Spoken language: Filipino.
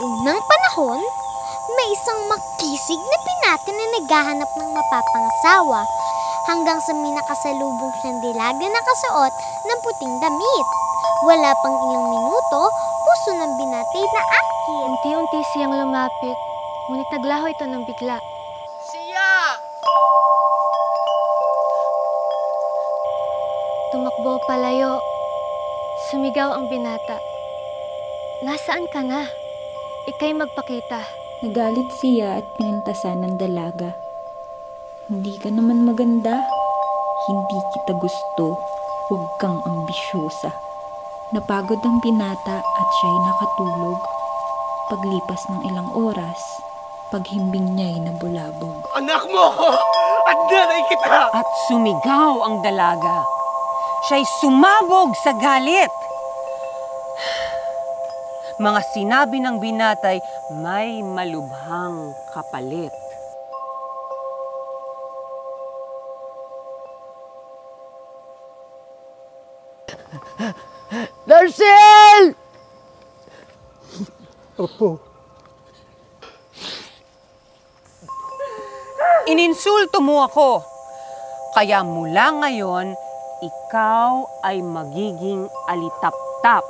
unang panahon, may isang makisig na binata na naghahanap ng mapapangasawa hanggang sa may nakasalubong siyang dilaga na kasuot ng puting damit. Wala pang ilang minuto, puso ng binatay na akit. Unti-unti siyang lumapit, ngunit naglaho ito ng bigla. Siya! Tumakbo palayo. Sumigaw ang binata. Nasaan ka na? Ika'y magpakita. Nagalit siya at pinintasan ng dalaga. Hindi ka naman maganda. Hindi kita gusto. Huwag kang ambisyosa. Napagod ang binata at siya'y nakatulog. Paglipas ng ilang oras, paghimbing niya'y nabulabog. Anak mo ko! At nanay kita! At sumigaw ang dalaga. Siya'y sumabog sa galit. Mga sinabi ng binatay, may malubhang kapalit. Darcel! Opo. Ininsulto mo ako. Kaya mula ngayon, ikaw ay magiging alitap-tap